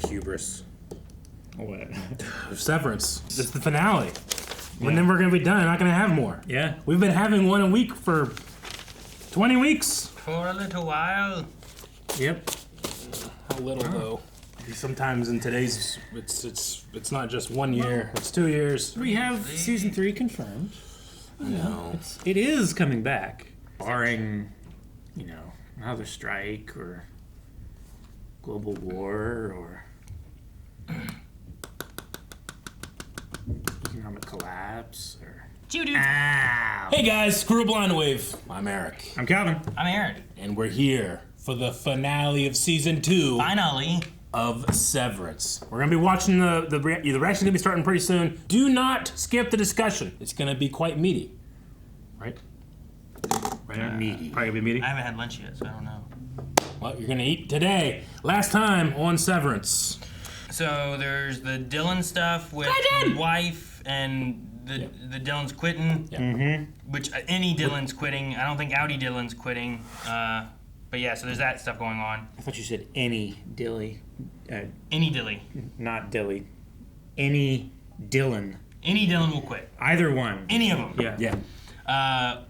hubris. What? Severance. It's the finale. Yeah. And then we're going to be done. Not going to have more. Yeah. We've been having one a week for 20 weeks. For a little while. Yep. How little, though. Sometimes in today's, it's not just 1 year. It's 2 years. We have season 3 confirmed. No. It is coming back. Barring, another strike or global war or economic collapse or... Ow. Hey guys, Screw Blind Wave. I'm Eric. I'm Calvin. I'm Aaron. And we're here for the finale of season 2. Finally. Of Severance. We're gonna be watching the reaction's gonna be starting pretty soon. Do not skip the discussion. It's gonna be quite meaty. Right? Meaty. Probably gonna be meaty. I haven't had lunch yet, so I don't know. Well, you're gonna eat today. Last time on Severance. So there's the Dylan stuff with the wife and the Dylan's quitting. Yeah. Mm-hmm. Which any Dylan's quitting. I don't think Outie Dylan's quitting. But yeah, so there's that stuff going on. I thought you said any Dilly. Any Dilly. Not Dilly. Any Dylan. Any Dylan will quit. Either one. Any of them. Yeah. Yeah.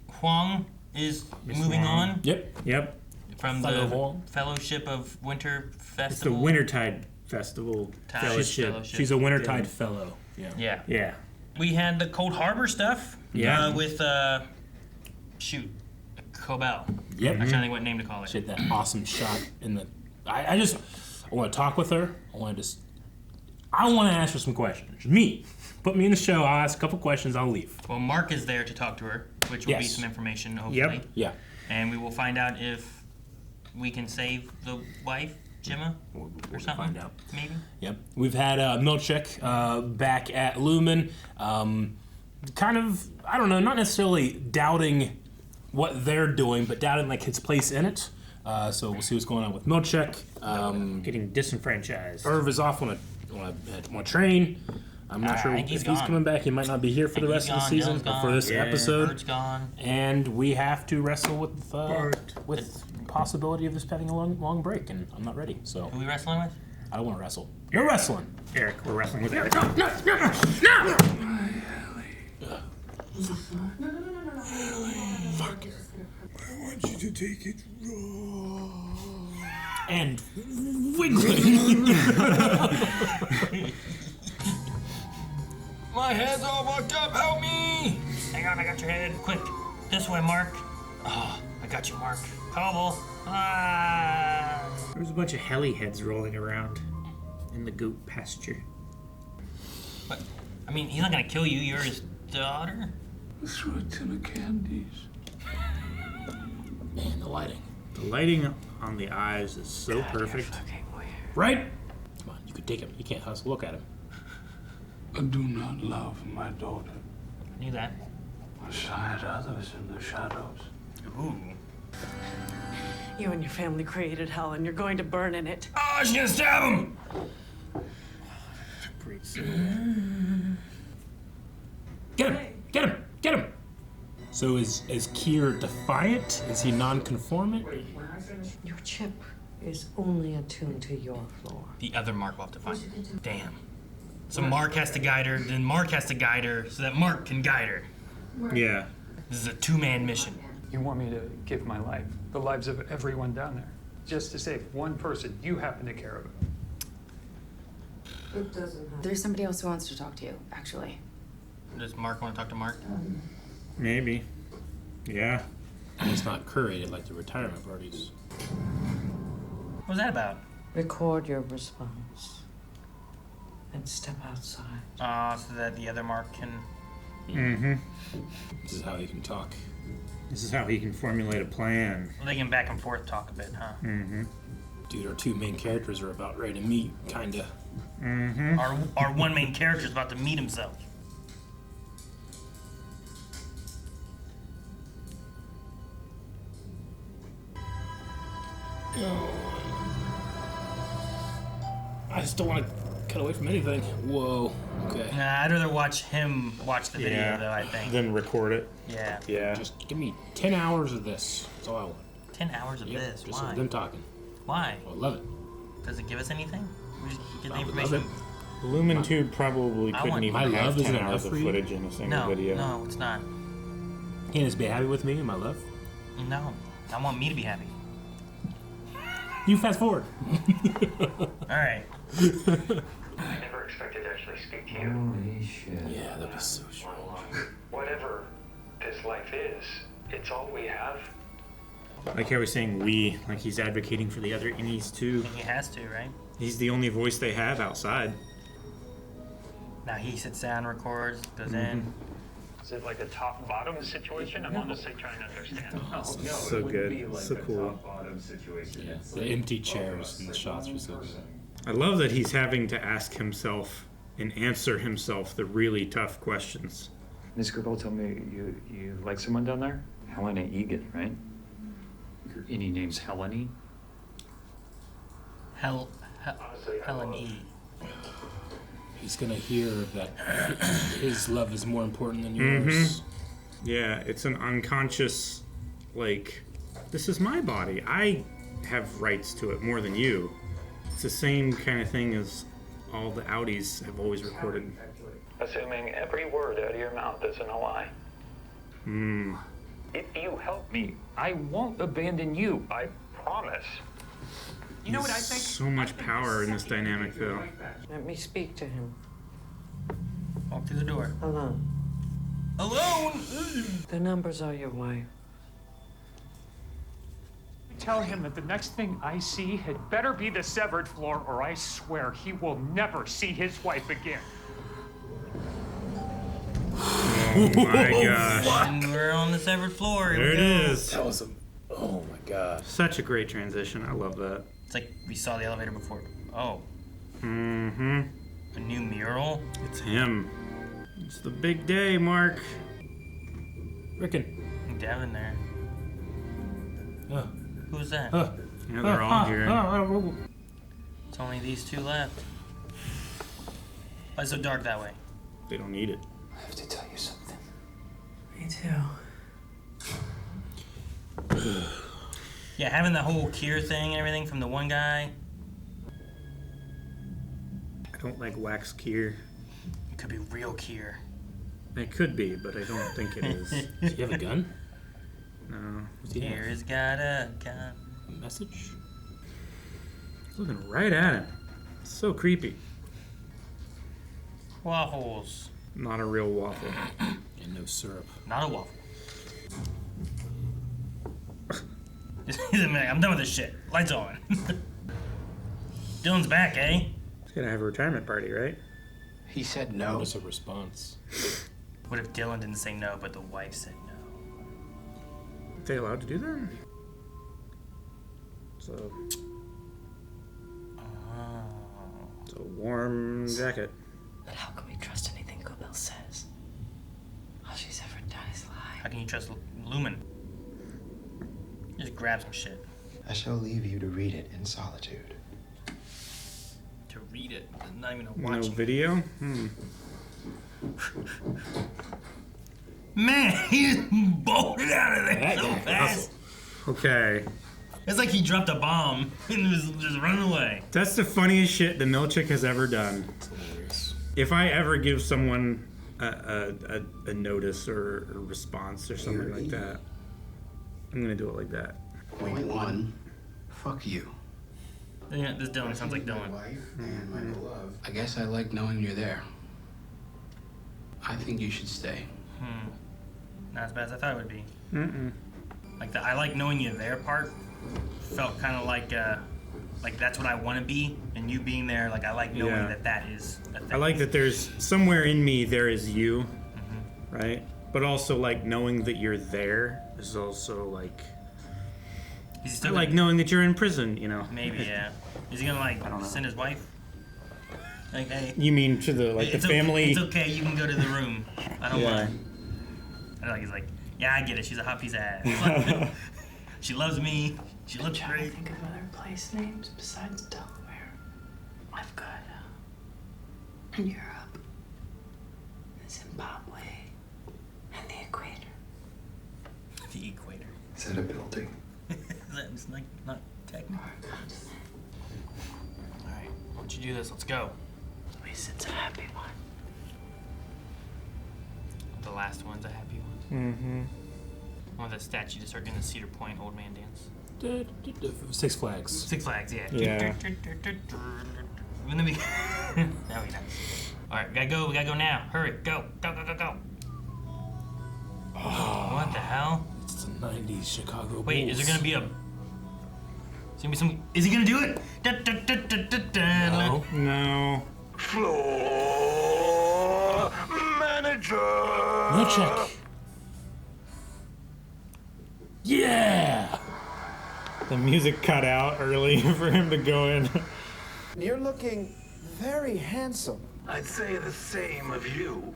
Huang is moving Huang. on. Yep. From Fellow the Huang. Fellowship of Winter Festival. It's the Wintertide Festival Fellowship. She's a Wintertide fellow. Yeah. Yeah. We had the Cold Harbor stuff. Yeah. With Cobell. Yep. I'm trying to think what name to call it. She had that awesome shot in the. I want to talk with her. I want to ask her some questions. Me. Put me in the show. I'll ask a couple questions. I'll leave. Well, Mark is there to talk to her, which will be some information, hopefully. Yep. Yeah. And we will find out if we can save the wife, Gemma, or something. Find out. Maybe. Yep. We've had Milchek back at Lumon. Kind of, I don't know, not necessarily doubting what they're doing, but doubting like his place in it. So we'll see what's going on with Milchek. Getting disenfranchised. Irv is off on a train. I'm not sure if he's coming back. He might not be here for the rest of the season or for this episode. Bird's gone. And we have to wrestle with possibility of this having a long break, and I'm not ready. So Who are we wrestling with? I don't want to wrestle. You're wrestling. Eric, we're wrestling with Eric. No! Fuck. I want you to take it raw. And wiggling. My head's all fucked up. Help me! Hang on, I got your head. Quick, this way, Mark. Oh, I got you, Mark. Cobble. There's a bunch of Helly heads rolling around in the goat pasture. But, I mean, he's not gonna kill you. You're his daughter. Through a tin of candies. Man, the lighting. The lighting on the eyes is so perfect. Right? Come on, you could take him. You can't hustle. Look at him. I do not love my daughter. I knew that. I side others in the shadows. Ooh. You and your family created hell, and you're going to burn in it. Oh, she's gonna stab him! Great silhouette. Get him! Get him! Get him! So is Kier defiant? Is he non-conformant? Your chip is only attuned to your floor. The other Mark will have to find. Damn. So Mark has to guide her, then Mark has to guide her, so that Mark can guide her. Yeah. This is a two-man mission. You want me to give my life, the lives of everyone down there, just to save one person you happen to care about. It doesn't have. There's somebody else who wants to talk to you, actually. Does Mark want to talk to Mark? Maybe. Yeah. It's not curated like the retirement parties. What was that about? Record your response and step outside. So that the other Mark can... Mm-hmm. This is how he can talk. This is how he can formulate a plan. Well, they can back and forth talk a bit, huh? Mm-hmm. Dude, our two main characters are about ready to meet, kinda. Mm-hmm. Our one main character is about to meet himself. I just don't want to cut away from anything. Whoa. Okay. Nah, I'd rather watch him watch the video, Yeah. though, I think. Then record it. Yeah. Yeah. Just give me 10 hours of this. That's all I want. 10 hours of this. Just Why? them talking. Why? I love it. Does it give us anything? We just get the I would love information. it. Lumen Tube probably I couldn't want- even My have love isn't 10 enough hours of for you? footage in a single No, video. no, it's not. Can't you just be happy with me and my love? No, I want me to be happy. You fast forward. All right. I never expected to actually speak to you. Holy shit. Yeah, that'd be so strange. Whatever this life is, it's all we have. Like how he's saying we, like he's advocating for the other Innies too. He has to, right? He's the only voice they have outside. Now he sits down, records, goes in. Is it like a top-bottom situation? I'm honestly trying to understand. No, So it wouldn't good. be like So a cool. top-bottom situation. Yeah, It's the like empty both of chairs us, and the like shots one were so good. person. I love that he's having to ask himself and answer himself the really tough questions. Miss Gribble told me you like someone down there? Helena Egan, right? Your Innie name's Helene? Helen E. He's gonna hear that his love is more important than yours. Yeah, it's an unconscious, like, this is my body. I have rights to it more than you. It's the same kind of thing as all the Outies have always recorded. Assuming every word out of your mouth isn't a lie. If you help me, I won't abandon you. I promise. You know what I think? So much power in this dynamic, though. Let me speak to him. Walk through the door. Alone. Alone! The numbers are your wife. Tell him that the next thing I see had better be the severed floor, or I swear he will never see his wife again. Oh my gosh. And we're on the severed floor. Here There we it go. is. That was a. Oh my god. Such a great transition. I love that. It's like we saw the elevator before. Oh, Mm-hmm. a new mural? It's him. It's the big day, Mark. Rickon. Devin there. Oh. Who's that? Yeah, they're all here. It's only these two left. Why is it so dark that way? They don't need it. I have to tell you something. Me too. Yeah, having the whole Kier thing and everything from the one guy. I don't like wax Kier. It could be real Kier. It could be, but I don't think it is. Does he have a gun? No. Does he have Kier's got a gun. a message? He's looking right at him. It's so creepy. Waffles. Not a real waffle. And no syrup. Not a waffle. He's a minute. I'm done with this shit. Lights on. Dylan's back, eh? He's gonna have a retirement party, right? He said no. What is a response? What if Dylan didn't say no, but the wife said no? Are they allowed to do that? So Oh. it's a warm jacket. But how can we trust anything Cobell says? All she's ever done is lie. How can you trust Lumon? Just grab some shit. I shall leave you to read it in solitude. To read it. Not even a No watching. video? Man, he just bolted out of there so fast. Okay. It's like he dropped a bomb and was just running away. That's the funniest shit the Milchick has ever done. Hilarious. If I ever give someone a notice or a response or something like that, I'm gonna do it like that. Point one, fuck you. Yeah, this Dylan sounds like Dylan. And my beloved. I guess I like knowing you're there. I think you should stay. Not as bad as I thought it would be. Like the I like knowing you're there part felt kind of like that's what I want to be, and you being there, like I like knowing Yeah. that is a thing. I like that there's somewhere in me there is you, right? But also like knowing that you're there is also like Is he I still like gonna, knowing that you're in prison, you know. maybe, yeah. Is he gonna like send his wife? Like, hey, You mean to the like the it's family? Okay, it's okay, you can go to the room. I don't Yeah. mind. I like he's like, yeah, I get it. She's a hot piece of ass. She loves me. She looks Trying to great. think of other place names besides Delaware. I've got Europe, Zimbabwe, and the Equator. The equator. Is that a building? That's like not technical. Or a continent. you do this. Let's go. At least it's a happy one. The last one's a happy one. Mm-hmm. I want that statue to start doing the Cedar Point old man dance. Six Flags. Six Flags, yeah. Yeah. Let me. Now we done. All right, we gotta go now. Hurry, go. Oh, what the hell? It's the 90s Chicago Wait, Bulls. is there gonna be a? Is there gonna be some? Is he gonna do it? No. No. Floor manager. No check. Yeah! The music cut out early for him to go in. You're looking very handsome. I'd say the same of you,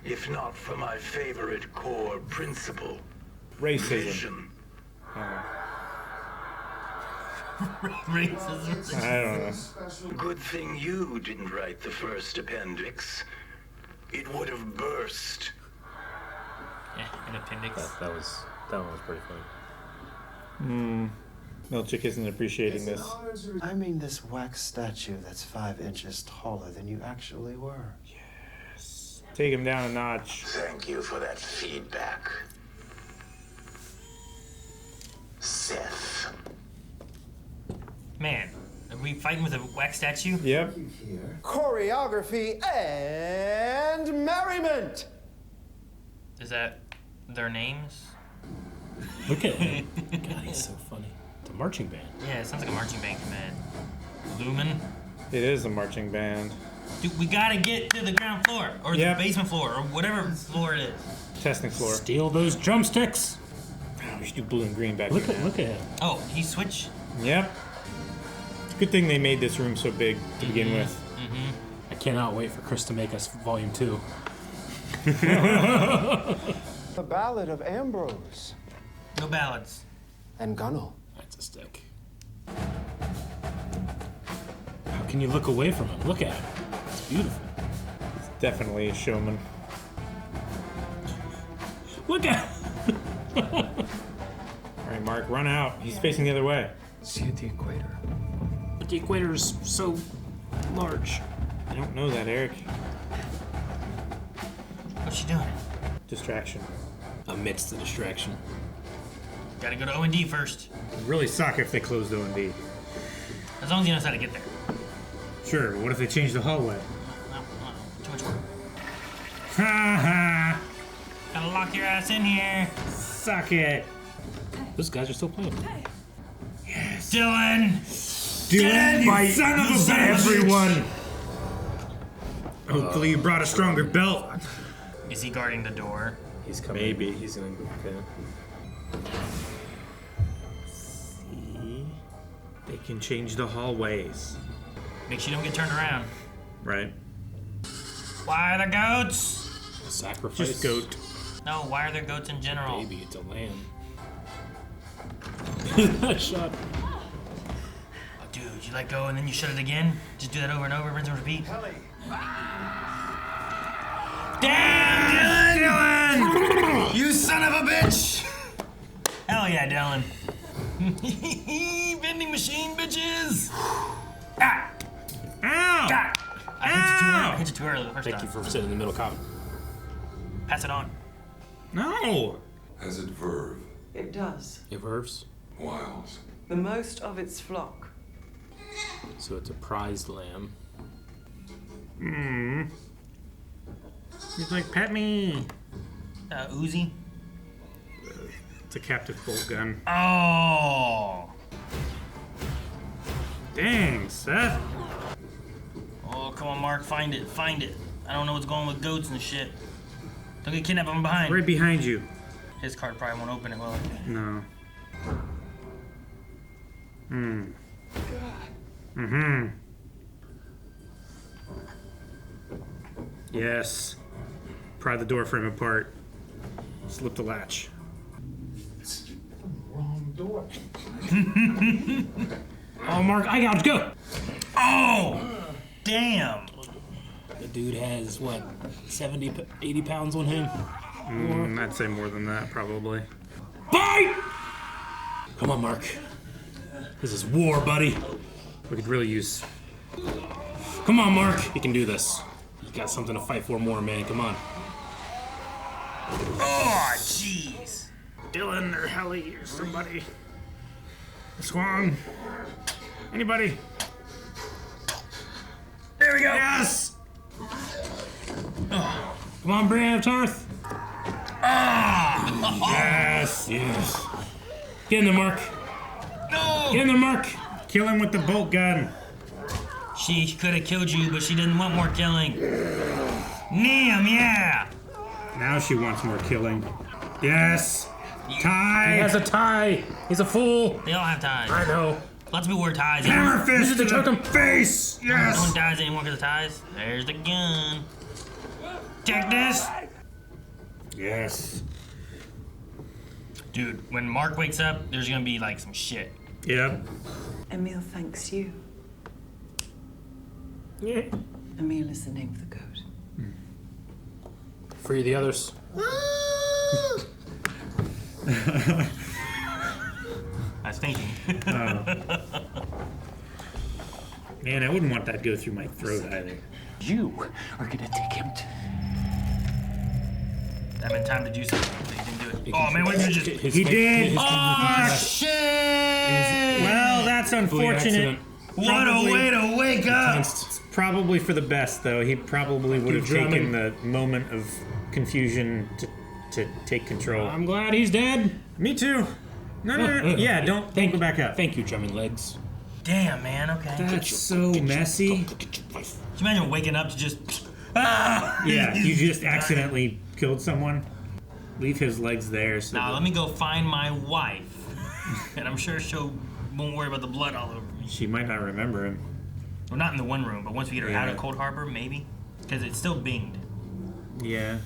if not for my favorite core principle, Racism. vision. Racism. I don't know. Good thing you didn't write the first appendix. It would have burst. Yeah, an appendix. That one was pretty funny. Milchick isn't appreciating this. I mean this wax statue that's 5 inches taller than you actually were. Take him down a notch. Thank you for that feedback, Seth. Man, are we fighting with a wax statue? Yep. Choreography and merriment. Is that their names? Look at him. God, he's so funny. It's a marching band. Yeah, it sounds like a marching band command. Lumon. It is a marching band. Dude, we gotta get to the ground floor, or Yep. the basement floor, or whatever floor it is. Testing floor. Steal those drumsticks. We should do blue and green back Look here at now. him. Oh, he switched. Yep. It's a good thing they made this room so big to begin with. I cannot wait for Chris to make us Volume 2. The Ballad of Ambrose No ballads. and Gunnel. That's a stick. How can you look away from him? Look at him. It's beautiful. Definitely a showman. Look at him. Alright, Mark, run out. He's facing the other way. See at the equator. But the equator is so large. I don't know that, Eric. What's she doing? Distraction. Amidst the distraction. Gotta go to O&D first. It'd really suck if they closed O&D. As long as he knows how to get there. Sure, but what if they change the hallway? No, too much work. Ha ha! Gotta lock your ass in here. Suck it! Those guys are still playing. Dylan! Dylan, Bite you son of a bitch! Everyone! Hopefully you brought a stronger belt. Is he guarding the door? He's coming. Maybe. He's gonna go. Okay. See? They can change the hallways. Make sure you don't get turned around. Right. Why are there goats? Sacrifice. Just goat. No, why are there goats in general? Baby, it's a lamb. Shot. Oh, dude, you let go and then you shut it again? Just do that over and over, rinse and repeat? Helly. Damn, Dylan! You son of a bitch! Hell yeah, Dylan. Vending machine, bitches! Ah! Ow! Ah! I hit you too early the first Thank time. you for sitting in the middle comment. Pass it on. No! Has it verve? It does. It verves. Wiles. The most of its flock. So it's a prized lamb. He's like, pet me! Uzi? It's a captive bolt gun. Oh! Dang, Seth! Oh, come on, Mark, find it, find it. I don't know what's going on with goats and shit. Don't get kidnapped from behind. Right behind you. His card probably won't open it, will it? No. Yes. Pry the door frame apart. Slip the latch. Wrong door. Oh, Mark, I gotta go. Oh! Damn! The dude has, what, 70, 80 pounds on him? I'd say more than that, probably. Bite! Come on, Mark. This is war, buddy. We could really use Come on, Mark. You can do this. You got something to fight for more, man. Come on. Oh, jeez. Dylan or Helly or somebody. Swung. Anybody? There we go. Yes! Come on, Brave Tarth. Yes! Yes. Get in there, Mark. No! Get in there, Mark. Kill him with the bolt gun. She could have killed you, but she didn't want more killing. Damn, yeah! Now she wants more killing. Yes! He Tie! has a tie. He's a fool. They all have ties. I know. Lots of people wear ties. Hammer This fist is to the choke him. the face! No one Yes! dies anymore because of ties. There's the gun. Take this! Yes. Dude, when Mark wakes up, there's gonna be like some shit. Yep. Emil thanks you. Yeah. Emil is the name of the goat. Free the others. I was thinking. Man, I wouldn't want that to go through my throat either. You are gonna take him to. That meant time to do something, but he didn't do it. Oh man, what did you just? He did! Oh shit! Well, that's unfortunate. What a way to wake up! It's probably for the best, though. He probably would have taken the moment of confusion to take control. I'm glad he's dead. Me too. No. Yeah, don't go back up. Thank you, Drummond Legs. Damn, man. Okay. That's so messy. Can you imagine waking up to just? Ah! Yeah, you just accidentally killed someone. Leave his legs there. So Now let me go find my wife, and I'm sure she won't worry about the blood all over me. she might not remember him. Well, not in the one room, but once we get her out Yeah. of Cold Harbor, maybe, because it's still binged. Yeah.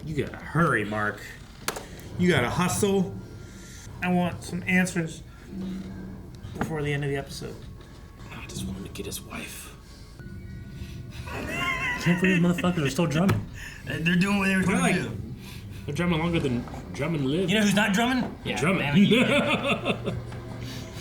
You gotta hurry, Mark. You gotta hustle. I want some answers before the end of the episode. I just wanted to get his wife. Can't believe these motherfuckers are still drumming. They're doing what they were trying to do. They're drumming longer than Drummond lived. You know who's not drumming? Yeah, Drummond. damn it, yeah.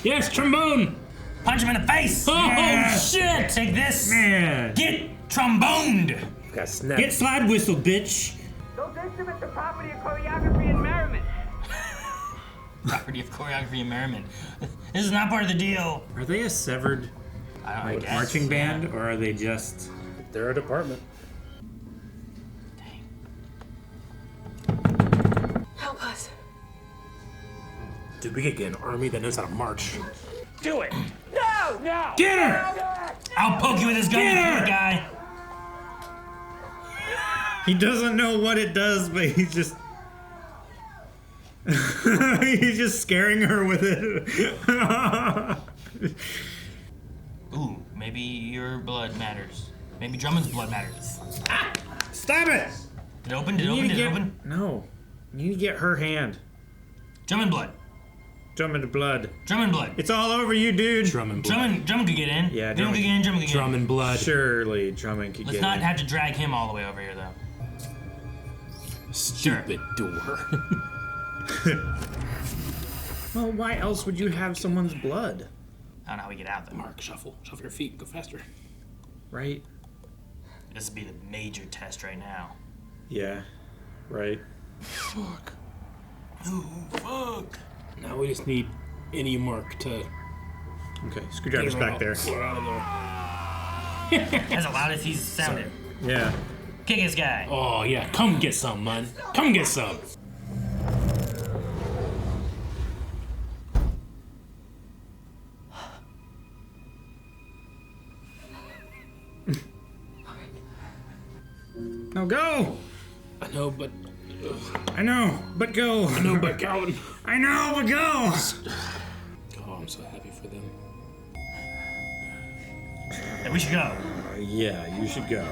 Yes, trombone. Punch him in the face! Oh, Yeah. shit. Take this! Man. Get tromboned! Got snapped. Get slide whistle, bitch. Those instruments are property of choreography and merriment. Property of choreography and merriment. This is not part of the deal. Are they a severed I guess, marching band, yeah. or are they just... They're a department. Help us. Dude, we could get an army that knows how to march. Do it! No! No! Get her! I'll poke you with this gun, you poor guy. He doesn't know what it does, but he's just... he's just scaring her with it. Ooh, maybe your blood matters. Maybe Drummond's blood matters. Stop it! Did it open? Did it open? Did it open? No. You need to get her hand. Drummond blood. Drummond blood. Drummond blood. It's all over you, dude. Drummond blood. Drummond could get in. Yeah, Drummond could get in. Drummond could get in. Drummond blood. Surely Drummond could Let's get not in. have to drag him all the way over here, though. Stupid door. Well, why else would you have someone's blood? I don't know how we get out, though. Mark, shuffle. Shuffle your feet. Go faster. Right? This would be the major test right now. Yeah. Right. Fuck. Oh, fuck. Now we just need Innie Mark to... Okay, screwdriver's get him back out. there. Get out of there. That's the loudest he's sounded. Yeah. Kick this guy. Oh, yeah. Come get some, man. Come get some. Now go! I know, but... I know, but go! I know, but Calvin... I know, but go! Oh, I'm so happy for them. Hey, we should go. Yeah, you should go.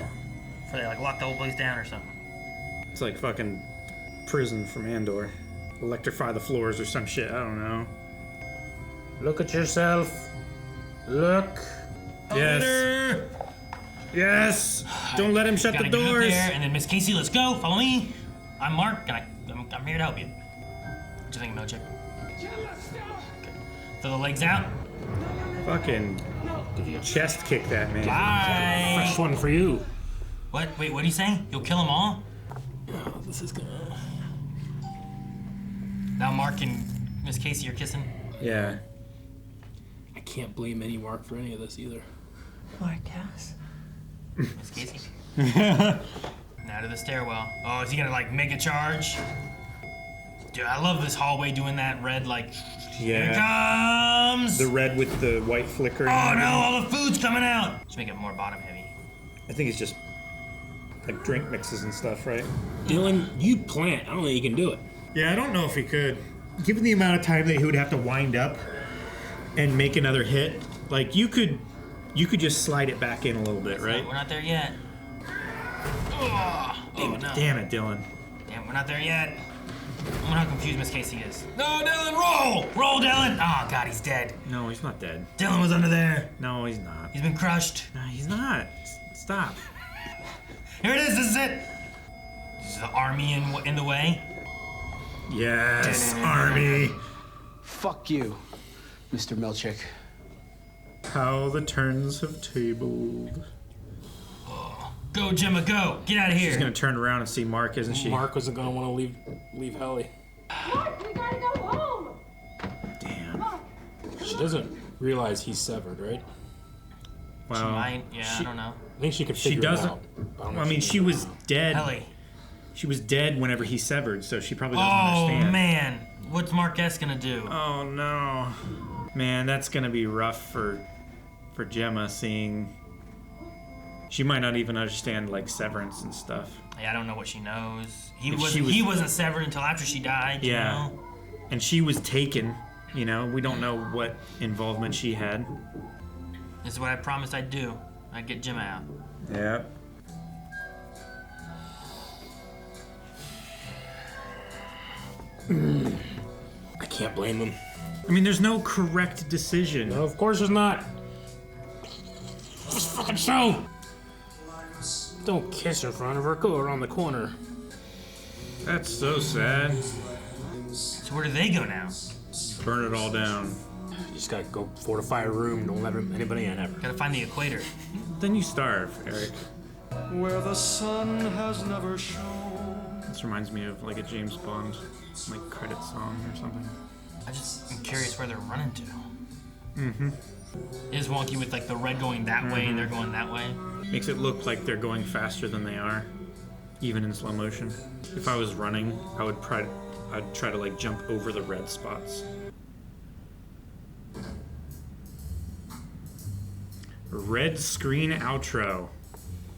Before they like lock the whole place down or something. It's like fucking prison from Andor. Electrify the floors or some shit, I don't know. Look at yourself. Look. Yes. Yes! Don't let him shut the Gotta get up doors! there, and then Miss Casey, let's go. Follow me. I'm Mark, and I'm here to help you. What do you think, Milchick? Okay. Throw the legs out. Fucking Chest kick that man. Bye. Fresh one for you. What? Wait, what are you saying? You'll kill them all? Oh, this is gonna... Now Mark and Miss Casey are kissing. Yeah. I can't blame any Mark for any of this either. Marcus. Miss Casey. Now to the stairwell. Oh, is he gonna like make a charge? Dude, I love this hallway doing that red like. Here it comes. The red with the white flickering. Oh no! All the food's coming out. Let's make it more bottom heavy. I think it's just like drink mixes and stuff, right? Dylan, you plant. I don't think you can do it. Yeah, I don't know if he could. Given the amount of time that he would have to wind up and make another hit, like you could just slide it back in a little bit, right? We're not there yet. Oh no! Damn it, Dylan. Damn, we're not there yet. I wonder how confused Miss Casey is. No, Dylan, roll! Roll, Dylan! Oh, God, he's dead. No, he's not dead. Dylan was under there. No, he's not. He's been crushed. No, he's not. Stop. Here it is. This is it. This is the army in the way. Yes, army. Fuck you, Mr. Milchick. How the turns have tabled. Go, Gemma, go! Get out of here! She's gonna turn around and see Mark, isn't she? Mark wasn't gonna want to leave Helly. Mark, we gotta go home. Damn. She doesn't realize he's severed, right? Well, She might, I don't know. I think she could she figure doesn't. it out. Well, I mean, she was dead. Helly. She was dead whenever he severed, so she probably doesn't Oh, understand. man. What's Mark S gonna do? Oh no, man, that's gonna be rough for Gemma, seeing. She might not even understand like severance and stuff. I don't know what she knows. He If wasn't severed until after she died. Yeah, You know? and she was taken. You know, we don't know what involvement she had. This is what I promised I'd do. I'd get Gemma out. Yep. I can't blame him. I mean, there's no correct decision. No, of course there's not. Just fucking show. Don't kiss in front of her. Go around the corner. That's so sad. So where do they go now? Burn it all down. You just gotta go fortify a room. Don't let anybody in ever. Gotta find the equator. Then you starve, Eric. Where the sun has never shone. This reminds me of like a James Bond like credit song or something. I just am curious where they're running to. Mm-hmm. It is wonky with like the red going that way and they're going that way. Makes it look like they're going faster than they are, even in slow motion. If I was running, I'd try to like jump over the red spots. Red screen outro.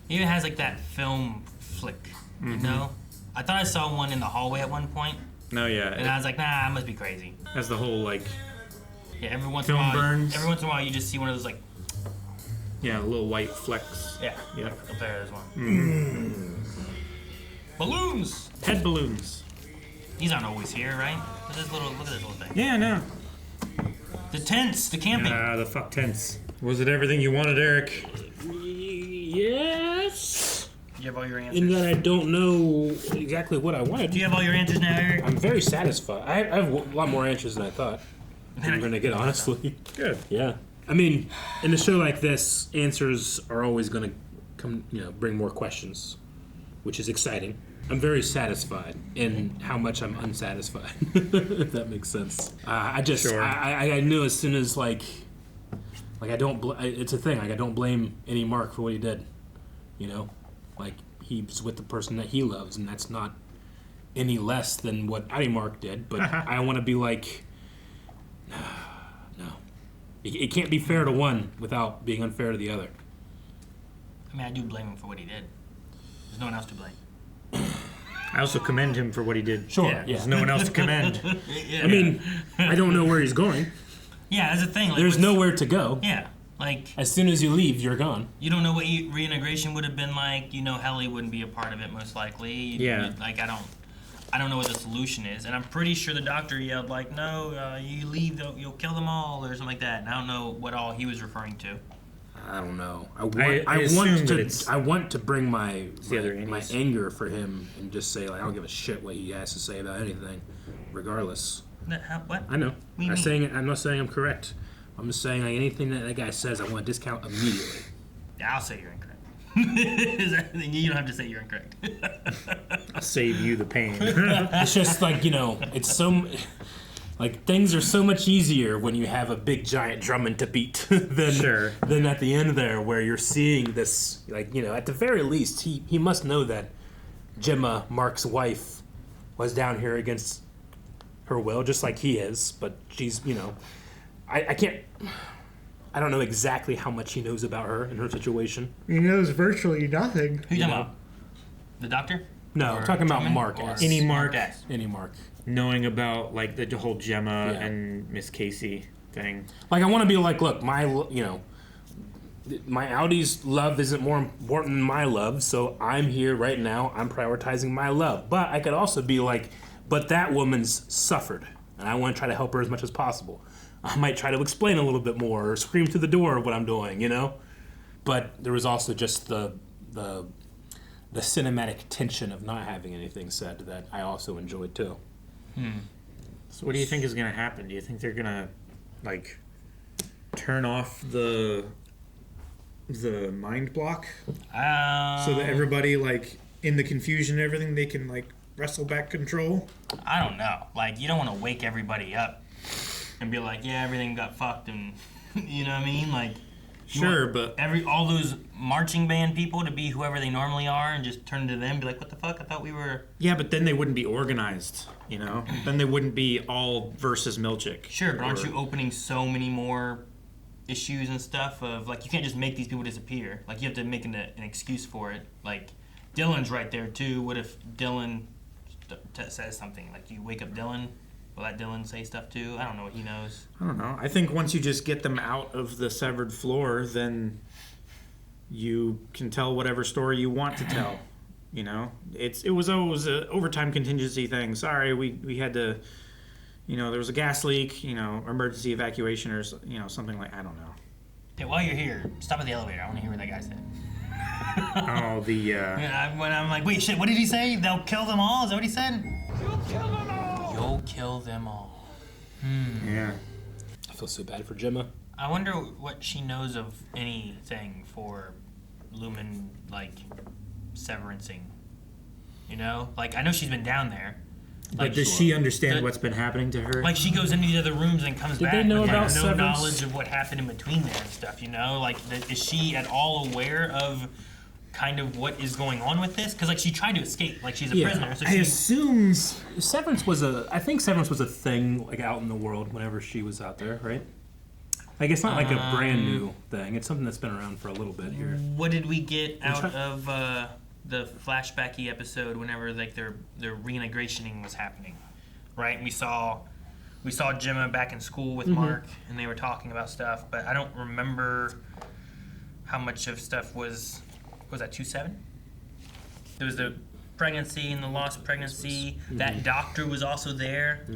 It even has like that film flick, you know? I thought I saw one in the hallway at one point, No, yeah. and I was like, nah, I must be crazy. Has the whole like, Yeah, every once Film in a while, burns. every once in a while, you just see one of those like, yeah, little white flecks. yeah, Yep. up there's one. Balloons. Head balloons. These aren't always here, right? Look at this little thing. Yeah, no. The tents, the camping. Ah, the fuck tents. Was it everything you wanted, Eric? Yes. You have all your answers. In that I don't know exactly what I wanted. Do you have all your answers now, Eric? I'm very satisfied. I have a lot more answers than I thought I'm gonna get, honestly. Good. Yeah. I mean, in a show like this, answers are always gonna come, bring more questions, which is exciting. I'm very satisfied in how much I'm unsatisfied, if that makes sense. I just, Sure. I knew as soon as I don't, it's a thing. Like I don't blame any Mark for what he did. Like he's with the person that he loves, and that's not any less than what any Mark did. But I want to be like, no, it can't be fair to one without being unfair to the other. I mean, I do blame him for what he did. There's no one else to blame. I also commend him for what he did. Sure. Yeah. There's no one else to commend. Yeah. I mean, I don't know where he's going. Yeah, that's the thing. Like, There's nowhere to go. Yeah, like As soon as you leave, you're gone. you don't know what reintegration would have been like. Helly wouldn't be a part of it most likely. Yeah. Like I don't know what the solution is, and I'm pretty sure the doctor yelled like, "No, you leave, you'll kill them all," or something like that. And I don't know what all he was referring to. I don't know. I assume that it's- I want to bring my the other my Innies. anger for him and just say I don't give a shit what he has to say about anything, regardless. What? I know. do you mean? I'm not saying I'm correct, I'm just saying, like, anything that guy says, I want to discount immediately. I'll say you're incorrect. You don't have to say you're incorrect. I'll save you the pain. It's just like, it's so... Like, things are so much easier when you have a big, giant Drummond to beat than at the end there, where you're seeing this, like, at the very least, he must know that Gemma, Mark's wife, was down here against her will, just like he is, but she's, I don't know exactly how much he knows about her and her situation. He knows virtually nothing. Who you talking about? The doctor? No, I'm talking about Mark. Innie Mark. Innie Mark. Knowing about, like, the whole Gemma and Miss Casey thing. Like, I want to be like, look, my Outies love isn't more important than my love, so I'm here right now, I'm prioritizing my love. But I could also be like, but that woman's suffered, and I want to try to help her as much as possible. I might try to explain a little bit more, or scream through the door of what I'm doing, But there was also just the cinematic tension of not having anything said that I also enjoyed, too. So what do you think is going to happen? Do you think they're going to, like, turn off the mind block? So that everybody, like, in the confusion and everything, they can, like, wrestle back control? I don't know. Like, you don't want to wake everybody up and be like, yeah, everything got fucked, and you know what I mean? Like, sure, but all those marching band people to be whoever they normally are and just turn to them and be like, what the fuck? I thought we were... Yeah, but then they wouldn't be organized, Then they wouldn't be all versus Milchick. Sure, but aren't you opening so many more issues and stuff of, like, you can't just make these people disappear. Like, you have to make an excuse for it. Like, Dylan's right there, too. What if Dylan says something? Like, you wake up Dylan... Will that Dylan say stuff too? I don't know what he knows. I don't know. I think once you just get them out of the severed floor, then you can tell whatever story you want to tell. It was always an overtime contingency thing. Sorry, we had to, there was a gas leak, emergency evacuation or, something like, I don't know. Hey, while you're here, stop at the elevator. I want to hear what that guy said. Oh, the... When I'm like, wait, shit, what did he say? They'll kill them all? Is that what he said? You'll kill them all! You'll kill them all. Yeah. I feel so bad for Gemma. I wonder what she knows of anything for Lumon, like, severancing. Like, I know she's been down there. Like, does she understand what's been happening to her? Like, she goes into the other rooms and comes back. Did they know with about no Severance? knowledge of what happened in between there and stuff, Like, is she at all aware of kind of what is going on with this? Because, like, she tried to escape. Like, she's a prisoner. So I assume... Severance was I think Severance was a thing, like, out in the world whenever she was out there, right? Like, it's not like a brand new thing. It's something that's been around for a little bit here. What did we get out of the flashbacky episode whenever, like, their reintegrationing was happening? Right? And we saw Gemma back in school with Mark, and they were talking about stuff, but I don't remember how much of stuff was that 2-7? There was the pregnancy and the lost pregnancy. That doctor was also there,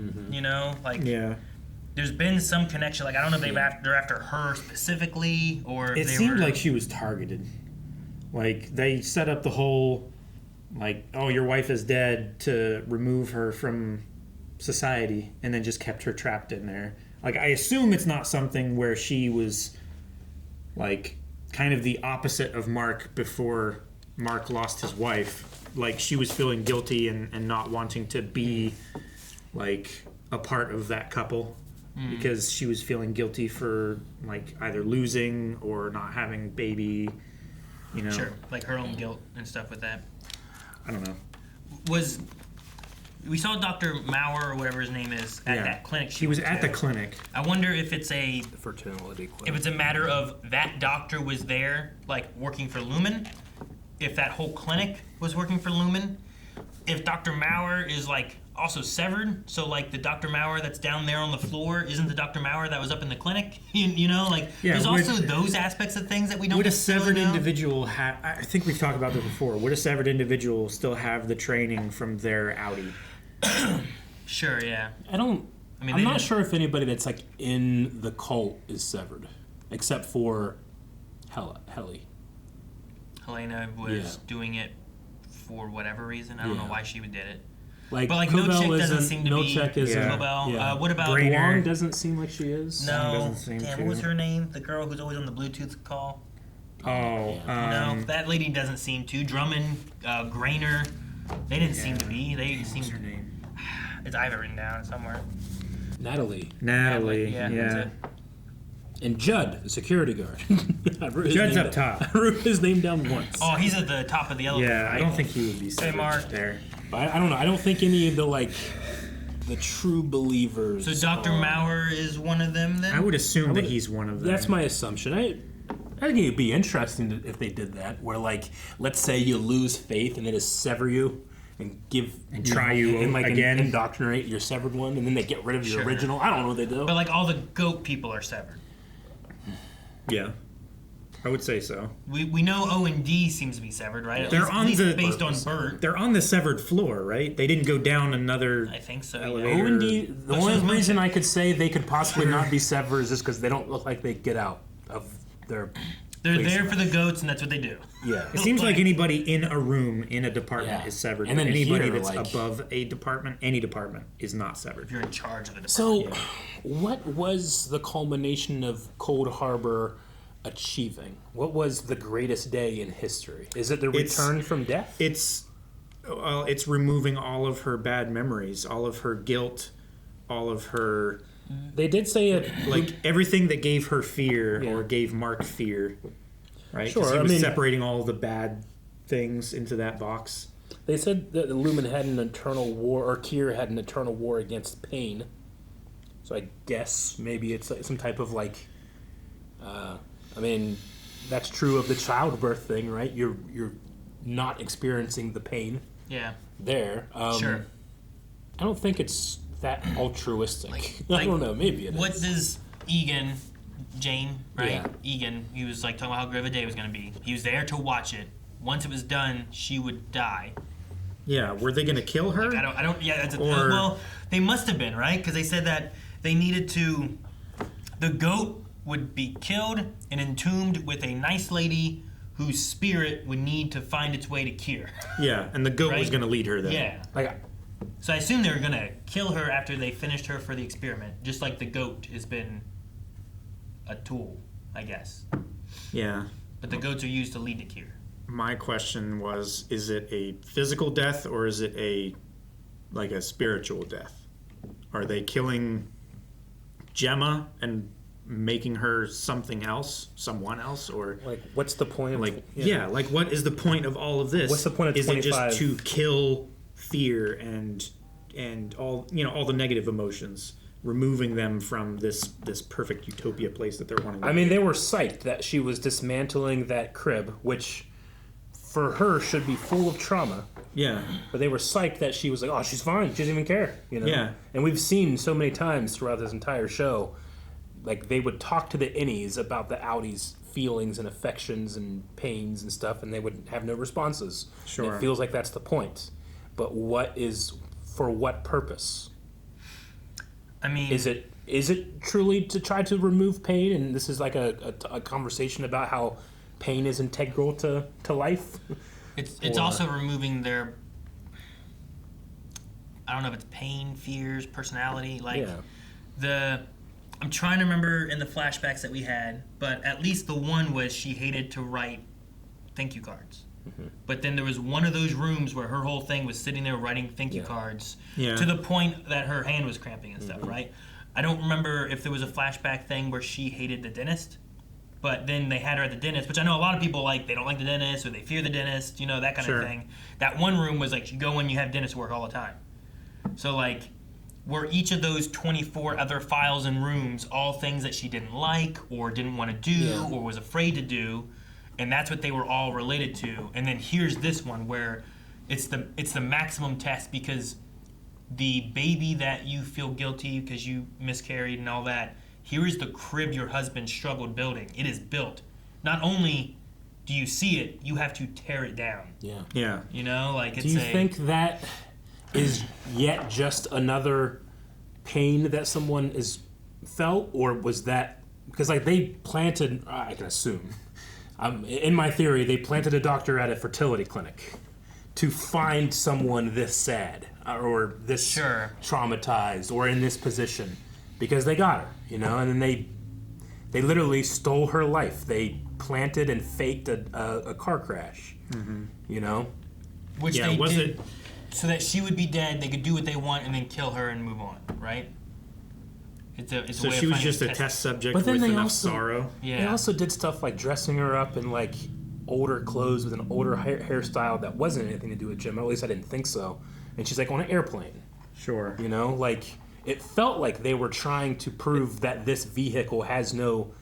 like... Yeah. There's been some connection. Like, I don't know if they're after her specifically, or it seemed like she was targeted. Like, they set up the whole, like, oh, your wife is dead, to remove her from society, and then just kept her trapped in there. Like, I assume it's not something where she was, like, kind of the opposite of Mark before Mark lost his wife. Like, she was feeling guilty and not wanting to be, like, a part of that couple. Because she was feeling guilty for, like, either losing or not having baby, Sure, like her own guilt and stuff with that. I don't know. We saw Dr. Maurer, or whatever his name is, at that clinic. He was at the clinic. I wonder if it's The fertility clinic. if it's a matter of that doctor was there, like, working for Lumon, if that whole clinic was working for Lumon, if Dr. Maurer is, like, also severed, so, like, the Dr. Maurer that's down there on the floor isn't the Dr. Maurer that was up in the clinic, there's also those aspects of things that we don't Would a severed know. individual have, I think we've talked about this before, would a severed individual still have the training from their outie? Sure, yeah. I'm not sure if anybody that's, like, in the cult is severed, except for Helly. Helena was doing it for whatever reason. I don't know why she did it. Like, But like Cobell Milchek doesn't isn't- seem to be Milchek isn't. Cobell. Yeah. What about Wong doesn't seem like she is. No. doesn't seem Damn, to. what was her name? The girl who's always on the Bluetooth call. Oh, No, that lady doesn't seem to. Drummond, Grainer, they didn't seem to be. They what's seem. her name? I have it written down somewhere. Natalie. Yeah. That's it. And Judd, the security guard. Judd's up top. I wrote his name down once. Oh, he's at the top of the elevator. Yeah, I right? don't think he would be severed Mark. there. But I don't know. I don't think any of the true believers. So Dr. Maurer is one of them then? I would assume that he's one of them. That's my assumption. I think it'd be interesting if they did that, where like, let's say you lose faith and they just sever you and try you again, indoctrinate your severed one, and then they get rid of your original. I don't know what they do. But like all the goat people are severed. Yeah, I would say so. We know O and D seems to be severed, right? They're on the based on Bert. They're on the severed floor, right? They didn't go down another. I think so. Elevator. O&D, the only reason I could say they could possibly not be severed is just because they don't look like they get out of their. They're place. there for the goats, and that's what they do. Yeah. It seems like anybody in a room in a department is severed. And then anybody here, that's like- above a department, any department, is not severed. You're in charge of the department. So, what was the culmination of Cold Harbor achieving? What was the greatest day in history? Is it the return from death? It's removing all of her bad memories, all of her guilt, all of her. They did say it like everything that gave her fear or gave Mark fear, right? 'Cause Sure, he was I mean- separating all the bad things into that box. They said that Lumon had an eternal war, or Kier had an eternal war against pain. So I guess maybe it's like some type of like. I mean, that's true of the childbirth thing, right? You're not experiencing the pain. Yeah. There. Sure. I don't think it's that altruistic. I Like, don't know. Maybe it is. What does Egan, Jane, right? Yeah. Egan, he was like talking about how great of a day was going to be. He was there to watch it. Once it was done, she would die. Yeah, were they going to kill her? Like, I don't. Yeah, that's Or- well, they must have been, right? Because they said that they needed to. The goat would be killed and entombed with a nice lady whose spirit would need to find its way to Kier. Yeah, and the goat was Right? going to lead her there. Yeah. Like, So I assume they were gonna kill her after they finished her for the experiment, just like the goat has been a tool, I guess. Yeah. But the goats are used to lead to Kier. My question was, is it a physical death or is it a spiritual death? Are they killing Gemma and making her something else, someone else, or like what's the point of like what is the point of all of this? What's the point of is 25? it just to kill fear and all all the negative emotions, removing them from this perfect utopia place that they're wanting to I mean, they were psyched that she was dismantling that crib, which for her should be full of trauma. Yeah. But they were psyched that she was like, oh, she's fine. She doesn't even care. Yeah. And we've seen so many times throughout this entire show, like they would talk to the Innies about the Outies' feelings and affections and pains and stuff, and they would have no responses. Sure. And it feels like that's the point. But for what purpose? I mean, is it truly to try to remove pain? And this is like a conversation about how pain is integral to life. It's also removing their, I don't know if it's pain, fears, personality. Like I'm trying to remember in the flashbacks that we had, but at least the one was she hated to write thank you cards. Mm-hmm. But then there was one of those rooms where her whole thing was sitting there writing thank you cards to the point that her hand was cramping and stuff, right? I don't remember if there was a flashback thing where she hated the dentist, but then they had her at the dentist, which I know a lot of people like, they don't like the dentist or they fear the dentist, that kind of thing. That one room was like, you go in, you have dentist work all the time. So like, were each of those 24 other files and rooms all things that she didn't like or didn't want to do or was afraid to do? And that's what they were all related to. And then here's this one where it's the maximum test, because the baby that you feel guilty because you miscarried and all that, here is the crib your husband struggled building. It is built. Not only do you see it, you have to tear it down. Yeah. Yeah. Do you think that is yet just another pain that someone is felt, or was that because like they planted? I can assume. In my theory, they planted a doctor at a fertility clinic to find someone this sad. or this traumatized or in this position because they got her, you know, and then they literally stole her life. They planted and faked a car crash, you know? Which they did so that she would be dead, they could do what they want and then kill her and move on, right? So she was just a test subject with enough sorrow. Yeah. They also did stuff like dressing her up in like older clothes with an older hairstyle that wasn't anything to do with Gemma. At least I didn't think so. And she's like on an airplane. Sure. You know, like it felt like they were trying to prove that this vehicle has no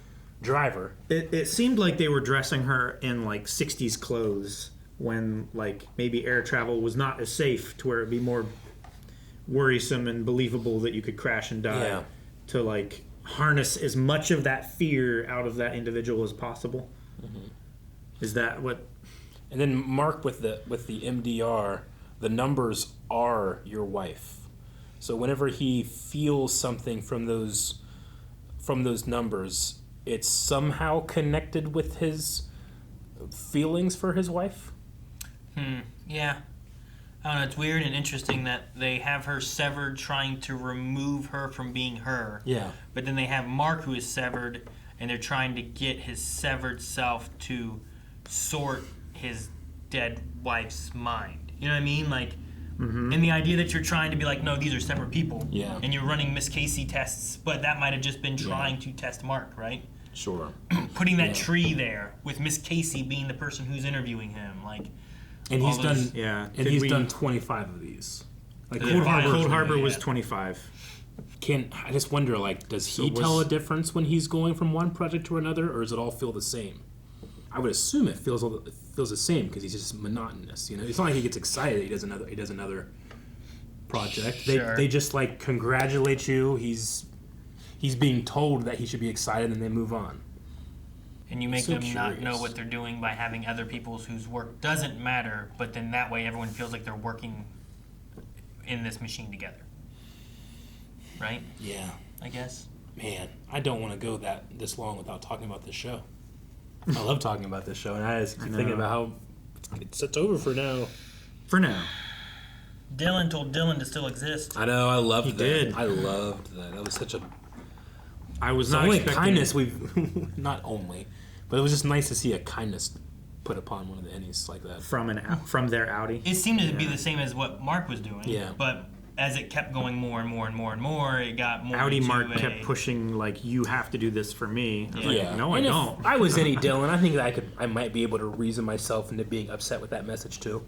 driver. It seemed like they were dressing her in like 60s clothes when like maybe air travel was not as safe to where it'd be more worrisome and believable that you could crash and die. Yeah. To like harness as much of that fear out of that individual as possible. Is that what? And then Mark with the MDR, the numbers are your wife. So whenever he feels something from those numbers, it's somehow connected with his feelings for his wife. Yeah. I don't know, it's weird and interesting that they have her severed trying to remove her from being her. Yeah. But then they have Mark who is severed and they're trying to get his severed self to sort his dead wife's mind. You know what I mean? Like, and the idea that you're trying to be like, no, these are separate people. Yeah. And you're running Miss Casey tests, but that might have just been trying to test Mark, right? Sure. Putting that tree there with Miss Casey being the person who's interviewing him, like. And he's done. Yeah. And he's done 25 of these. Like Cold Harbor was 25. I just wonder, like, does he tell a difference when he's going from one project to another, or does it all feel the same? I would assume it feels the same because he's just monotonous. You know, it's not like he gets excited. He does another project. They just like congratulate you. He's being told that he should be excited, and they move on. And you make them not know what they're doing by having other people's whose work doesn't matter, but then that way everyone feels like they're working in this machine together. Right? Yeah. I guess. Man, I don't want to go this long without talking about this show. I love talking about this show, and I just keep thinking about how it's over for now. For now. Dylan told Dylan to still exist. I know, I loved that. He did. I loved that. That was such a... I was the not only expecting... kindness we've... not only... But it was just nice to see a kindness put upon one of the Innies like that. From their Outie. It seemed to be the same as what Mark was doing. Yeah. But as it kept going more and more and more and more, it got more Outie Mark kept pushing, like, you have to do this for me. I was like, no, I don't. If I was Innie Dylan, I think that I might be able to reason myself into being upset with that message too.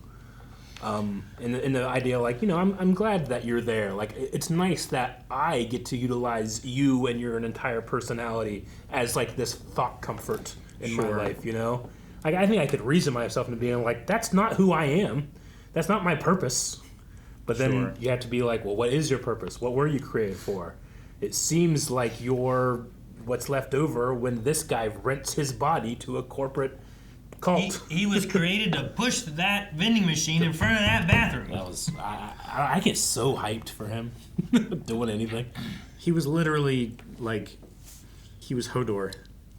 In the idea, like, you know, I'm glad that you're there. Like, it's nice that I get to utilize you and your entire personality as like this thought comfort in my life, you know? Like, I think I could reason myself into being like, that's not who I am. That's not my purpose. But then you have to be like, well, what is your purpose? What were you created for? It seems like you're what's left over when this guy rents his body to a corporate cult. He was created to push that vending machine in front of that bathroom. That was... I get so hyped for him doing anything. He was literally, like... He was Hodor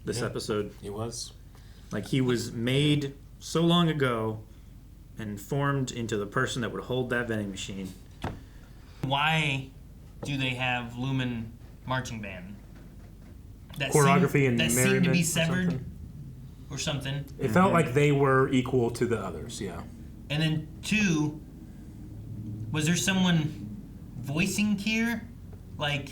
this episode. He was. Like, he was made so long ago and formed into the person that would hold that vending machine. Why do they have Lumon marching band? Choreography and that seemed to be severed or something. It felt like they were equal to the others, yeah. And then 2, was there someone voicing Kier, like,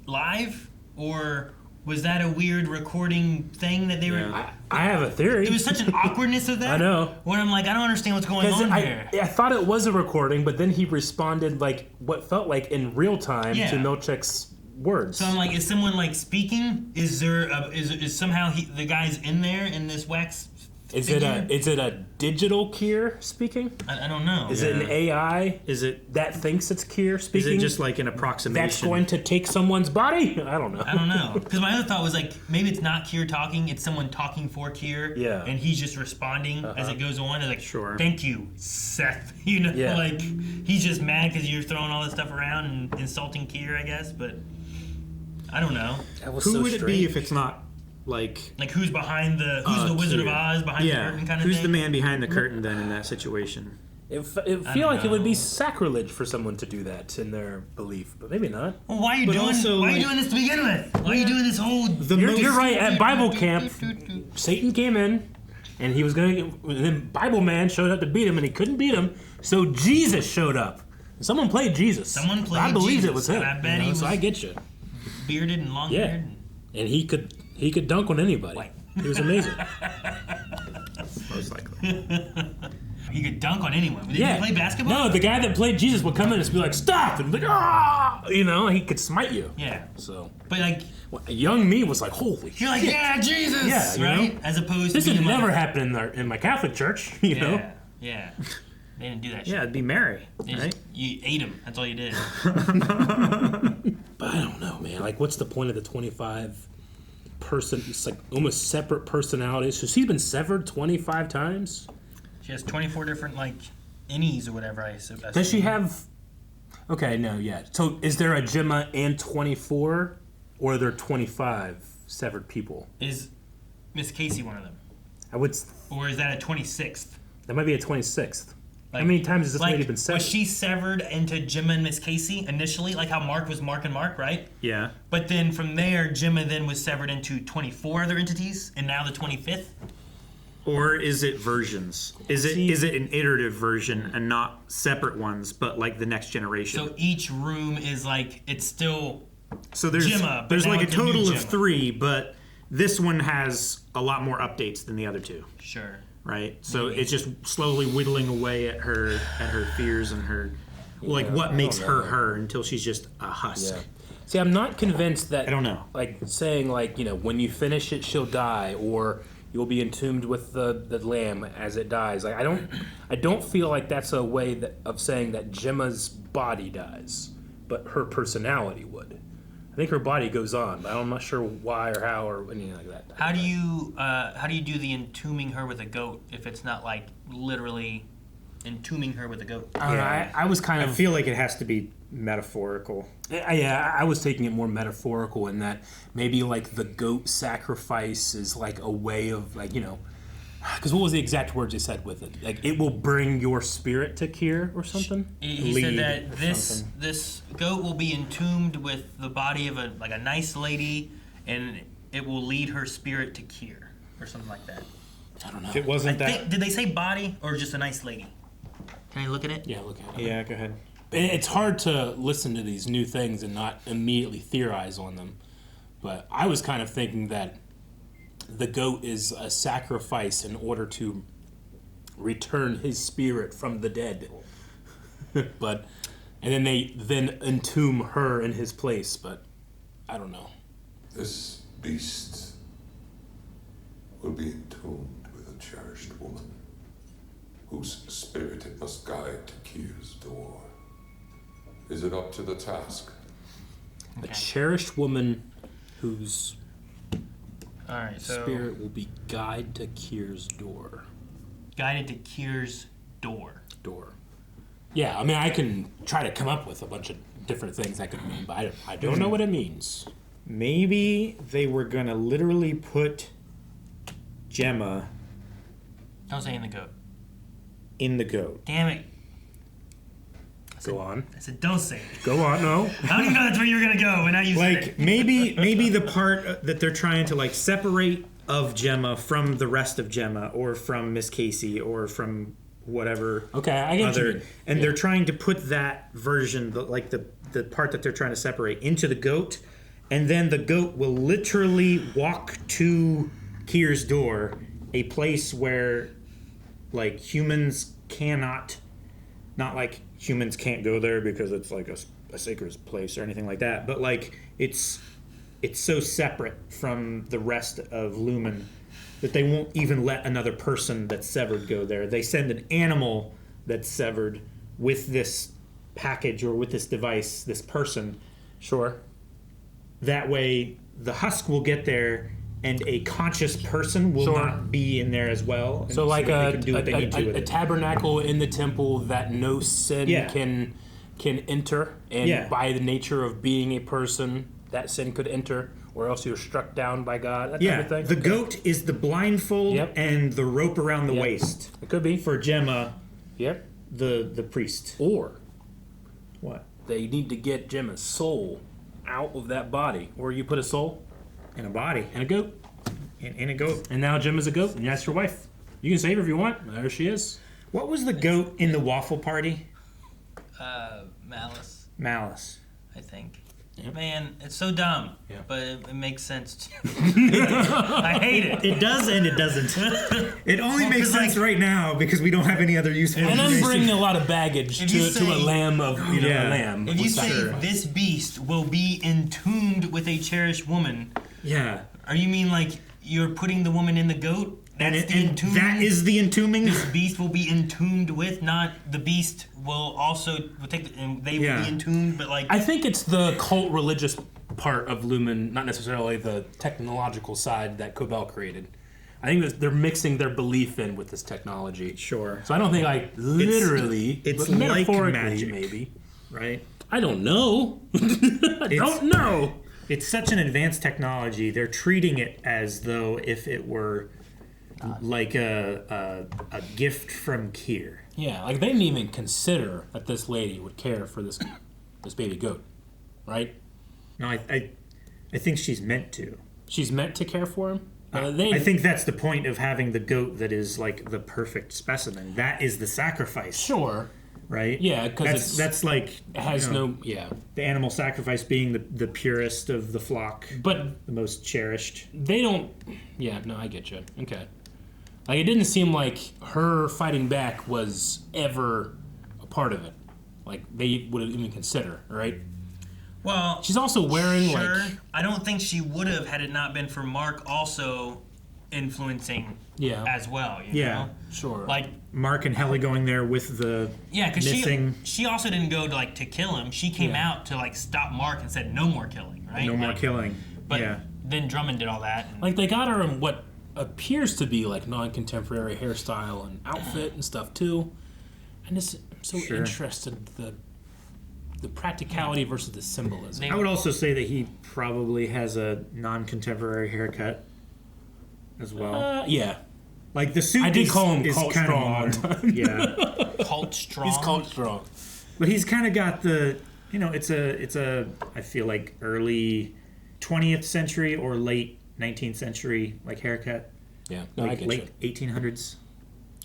live? Or was that a weird recording thing that they were... I have a theory. There was such an awkwardness of that. I know. When I'm like, I don't understand what's going on here. I thought it was a recording, but then he responded like what felt like in real time to Milchek's words. So I'm like, is someone like speaking? Is there is somehow the guy's in there in this wax? Is it a digital Kier speaking? I don't know. Is it an AI? Is it that thinks it's Kier speaking? Is it just like an approximation? That's going to take someone's body? I don't know. I don't know. Because my other thought was like, maybe it's not Kier talking, it's someone talking for Kier. Yeah. And he's just responding as it goes on. It's like, sure. Thank you, Seth. You know, like he's just mad because you're throwing all this stuff around and insulting Kier, I guess. But I don't know. Who would it be if it's not? Like who's behind who's the Wizard of Oz behind the curtain kind of thing? Who's the man behind the curtain then in that situation? It feel like it would be sacrilege for someone to do that in their belief, but maybe not. Well, why are you doing this to begin with? Why are you doing this whole? You're right. At Bible camp, Satan came in, and he was and then Bible man showed up to beat him, and he couldn't beat him. So Jesus showed up. Someone played Jesus. I believe it was him. And I bet he was. So I get you. Bearded and long-haired. Yeah, and he could dunk on anybody. He was amazing. Most likely. He could dunk on anyone. Did he play basketball? No, the guy that played Jesus would come in and be like, "Stop!" and be like, "Ah!" You know, he could smite you. Yeah. So, but like, young me was like, "Holy!" You're like, shit. "Yeah, Jesus!" Yeah, right? Know? As opposed to this would never happen in my Catholic church. You know. Yeah. They didn't do that shit. Yeah, it'd be Mary, right? You ate him. That's all you did. But I don't know, man. Like, what's the point of the 25 person? It's like almost separate personalities. So she's been severed 25 times. She has 24 different Innies or whatever. I assume. Does she have? Okay, no, yeah. So is there a Gemma and 24, or are there 25 severed people? Is Miss Casey one of them? Or is that a 26th? That might be a 26th. How many times has this lady been severed? Was she severed into Gemma and Miss Casey initially? Like how Mark was Mark and Mark, right? Yeah. But then from there, Gemma then was severed into 24 other entities, and now the 25th? Or is it versions? Is it an iterative version and not separate ones, but like the next generation? So each room is it's still there's Gemma, but there's now like a it's new total of Gemma. 3, but this one has a lot more updates than the other 2. Sure. Right? So it's just slowly whittling away at her fears and her what makes her until she's just a husk. Yeah. See, I'm not convinced that I don't know. Like saying when you finish it she'll die, or you'll be entombed with the lamb as it dies. Like I don't feel like that's a way of saying that Gemma's body dies, but her personality would. I think her body goes on, but I'm not sure why or how or anything like that. How do you do the entombing her with a goat if it's not literally entombing her with a goat? I was kind of. I feel like it has to be metaphorical. Yeah, I was taking it more metaphorical in that maybe the goat sacrifice is a way of because what was the exact words he said with it? It will bring your spirit to Kier or something. He said that this goat will be entombed with the body of a nice lady, and it will lead her spirit to Kier or something like that. I don't know. If it wasn't did they say body or just a nice lady? Can I look at it? Yeah, look at it. Yeah, go ahead. It's hard to listen to these new things and not immediately theorize on them. But I was kind of thinking that the goat is a sacrifice in order to return his spirit from the dead. And then they entomb her in his place, but I don't know. This beast will be entombed with a cherished woman, whose spirit it must guide to Kier's door. Is it up to the task? A cherished woman whose spirit will be guided to Kier's door. Guided to Kier's door. Yeah, I mean, I can try to come up with a bunch of different things that could mean, but I don't know what it means. Maybe they were going to literally put Gemma... Don't say in the goat. In the goat. Damn it. Go on. I said, don't say it. Go on, no. I don't even know that's where you were going to go, but now you said it. Maybe the part that they're trying to separate of Gemma from the rest of Gemma, or from Miss Casey, or from whatever. Okay, I get you. And they're trying to put that version, the part that they're trying to separate, into the goat, and then the goat will literally walk to Kier's door, a place where humans cannot, not humans can't go there because it's a sacred place or anything like that, but it's so separate from the rest of Lumon that they won't even let another person that's severed go there. They send an animal that's severed with this package or with this device, this person. Sure. That way the husk will get there and a conscious person will not be in there as well. So they can do what they need to with a it. tabernacle in the temple that no sin can enter, and by the nature of being a person, that sin could enter, or else you're struck down by God, that type of thing. The goat is the blindfold and the rope around the waist. It could be. For Gemma. Yep. the priest. Or What? they need to get Gemma's soul out of that body. Or you put a soul In a body. in a goat. In a goat. And now Gemma's a goat, and that's your wife. You can save her if you want. There she is. What was the goat in the waffle party? Malice, Malice. I think. Yep. Man, it's so dumb, Yeah. but it makes sense. I hate it. It does and it doesn't. It only makes sense right now because we don't have any other use for And I'm information. bringing a lot of baggage If you to a say- lamb of, a Yeah. lamb. If you with say sacrifice. this beast will be entombed with a cherished woman, Yeah. are you mean like you're putting the woman in the goat? And, That's the and entombment? that is the entombing? This beast will be entombed with, not the beast will also will take the, and they will Yeah. be entombed, but like I think it's the cult religious part of Lumon, not necessarily the technological side that Cobell created. I think that they're mixing their belief in with this technology. Sure. So I don't think like literally, it's but like metaphorically magic. maybe. Right? I don't know. I don't know. It's such an advanced technology. They're treating it as though if it were like a gift from Kier. Yeah, like they didn't even consider that this lady would care for this baby goat, right? No, I think she's meant to. She's meant to care for him. I think that's the point of having the goat that is like the perfect specimen. That is the sacrifice. Sure. Right? Yeah, because that's like it has you know, no the animal sacrifice being the purest of the flock, but the most cherished. They don't. Yeah, no, I get you. Okay. Like it didn't seem like her fighting back was ever a part of it. Like they would even consider, right? well, She's also wearing sure. like I don't think she would have had it not been for Mark also influencing as well. You know? Sure. Like Mark and Helly going there with the because missing. she also didn't go to kill him. She came out to like stop Mark and said no more killing, right? No more Like, killing. But yeah. then Drummond did all that. And, Like they got her in what appears to be like non-contemporary hairstyle and outfit and stuff too. And I'm so interested in the practicality versus the symbolism. I would also say that he probably has a non-contemporary haircut as well. Yeah. Like the suit I did is, call him is Cult kind Strong of one modern. Yeah. Cult Strong. He's Cult Strong. But he's kind of got the, it's a I feel like early 20th century or late 19th century like haircut. Yeah. No, like I get late 1800s.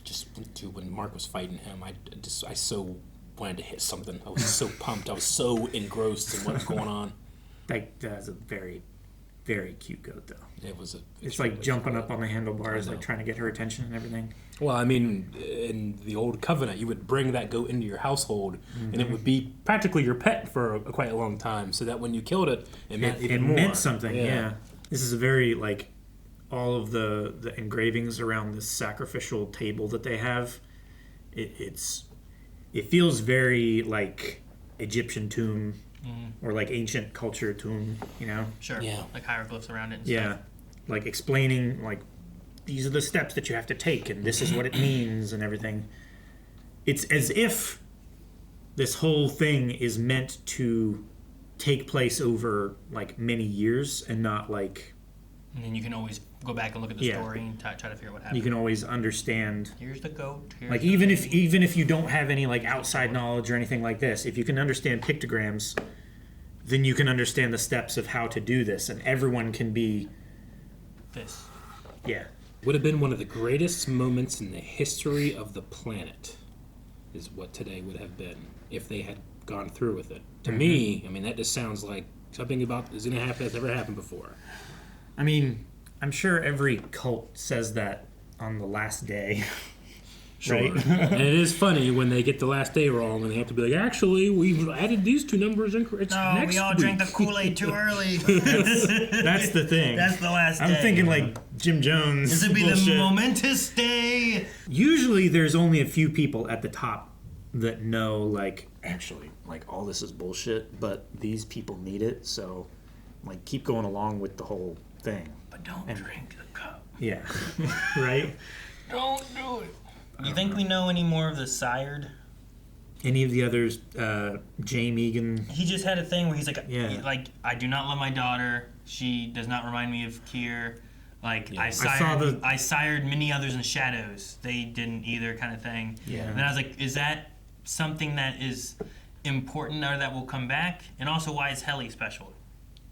Just when Mark was fighting him, I so wanted to hit something. I was so pumped. I was so engrossed in what was going on. That's a very, very cute goat though. It was It's like jumping up on the handlebars, like trying to get her attention and everything. Well, I mean, in the old covenant, you would bring that goat into your household, and it would be practically your pet for quite a long time, so that when you killed it, it meant even more. It meant something, yeah. This is a very, like, all of the engravings around this sacrificial table that they have, it feels very, like, Egyptian tomb, or, like, ancient culture tomb, you know? Sure. Yeah. Like hieroglyphs around it and Yeah. stuff. Like, explaining, like, these are the steps that you have to take, and this is what it means, and everything. It's as if this whole thing is meant to take place over, like, many years, and not, like... And then you can always go back and look at the story and try to figure out what happened. You can always understand... Here's the goat. Here's Like, the even if you don't have any, like, outside knowledge or anything like this, if you can understand pictograms, then you can understand the steps of how to do this, and everyone can be... This. Yeah. Would have been one of the greatest moments in the history of the planet, is what today would have been if they had gone through with it. To me, I mean, that just sounds like something about is going to happen that's never happened before. I mean, I'm sure every cult says that on the last day. Sure. Right? And it is funny when they get the last day wrong and they have to be like, actually, we've added these two numbers. It's No, next we all week. drank the Kool-Aid too early. That's the thing. That's the last day. I'm thinking like Jim Jones. This would be bullshit. the momentous day. Usually there's only a few people at the top that know, like, actually, like, all this is bullshit, but these people need it, so, like, keep going along with the whole thing. But don't drink the cup. Yeah. Right? Don't do it. You think we know any more of the sired? Any of the others, Jame Egan. He just had a thing where he's like, Yeah. like, I do not love my daughter. She does not remind me of Kier. Like, Yeah. I sired many others in shadows. They didn't either, kind of thing. Yeah. And then I was like, is that something that is important or that will come back? And also, why is Helly special?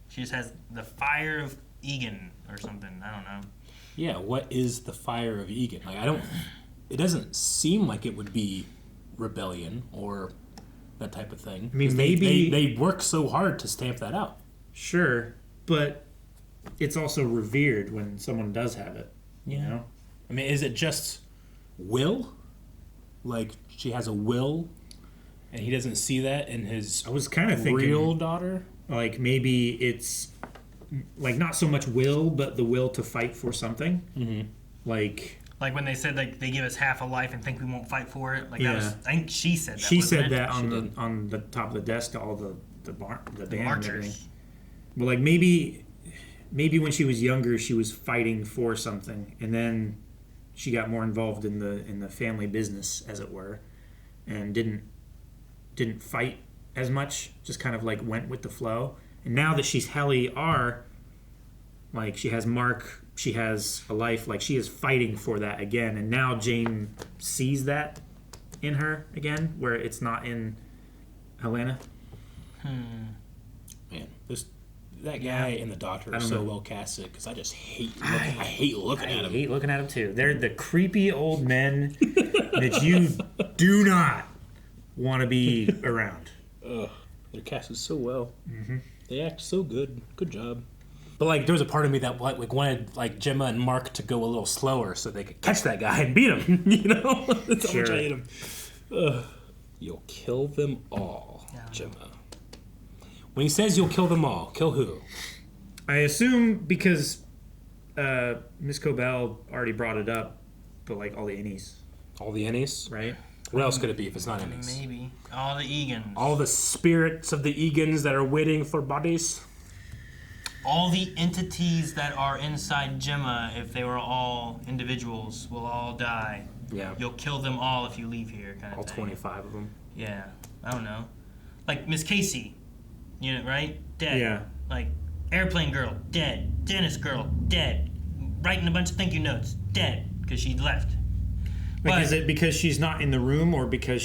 She just has the fire of Egan or something. I don't know. Yeah, what is the fire of Egan? Like, it doesn't seem like it would be rebellion or that type of thing. I mean, 'Cause maybe they work so hard to stamp that out. Sure, but it's also revered when someone does have it. You know? I mean, is it just will? Like, she has a will, and he doesn't see that in his I was kind of thinking real daughter? Like, maybe it's like not so much will, but the will to fight for something. Mm-hmm. Like when they said like they give us half a life and think we won't fight for it. Like Yeah. that was, I think she said that. she wasn't said it? that on the top of the desk to all the band and everything. marchers. But like maybe when she was younger, she was fighting for something, and then she got more involved in the family business, as it were, and didn't fight as much. Just kind of like went with the flow. And now that she's Helly R, like she has Mark, she has a life. Like she is fighting for that again. And now Jane sees that in her again, where it's not in Helena. Man, that guy and the doctor are so well casted because I just hate looking at him. I hate looking at them too. They're the creepy old men that you do not want to be around. Ugh, they're casted so well. Mm-hmm. They act so good. Good job. But like, there was a part of me that like wanted like Gemma and Mark to go a little slower so they could catch that guy and beat him. You know, that's how much I hate him. Ugh. You'll kill them all, Gemma. When he says you'll kill them all, kill who? I assume because Miss Cobell already brought it up, but like all the Innies. All the Innies? Right? What else could it be if it's not Innies? Maybe. All the Egans. All the spirits of the Egans that are waiting for bodies? All the entities that are inside Gemma, if they were all individuals, will all die. Yeah. You'll kill them all if you leave here, kind of All thing. 25 of them. Yeah. I don't know. Like Miss Casey, you know, right? Dead. Yeah. Like Airplane Girl, dead. Dentist Girl, dead. Writing a bunch of thank you notes, dead, because she left. Like, is it because she's not in the room, or because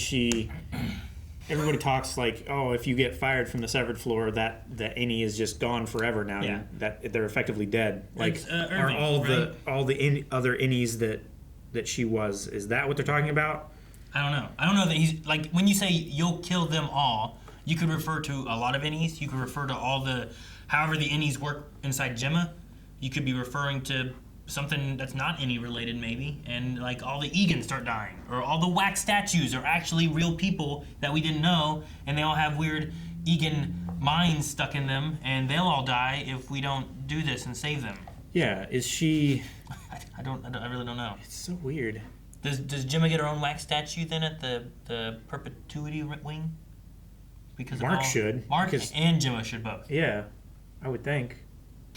everybody talks like, oh, if you get fired from the severed floor, that the Innie is just gone forever now. Yeah. That they're effectively dead. Like, It's, are Irving, all the other Innies that she was? Is that what they're talking about? I don't know. I don't know that he's like when you say you'll kill them all. You could refer to a lot of Innies. You could refer to all the, however the Innies work inside Gemma. You could be referring to something that's not Innie related, maybe, and like all the Egans start dying, or all the wax statues are actually real people that we didn't know, and they all have weird Egan minds stuck in them, and they'll all die if we don't do this and save them. Yeah. Is she? I really don't know. It's so weird. Does Gemma get her own wax statue then at the perpetuity wing? Because Mark of all, should. Mark and Gemma should both. Yeah, I would think.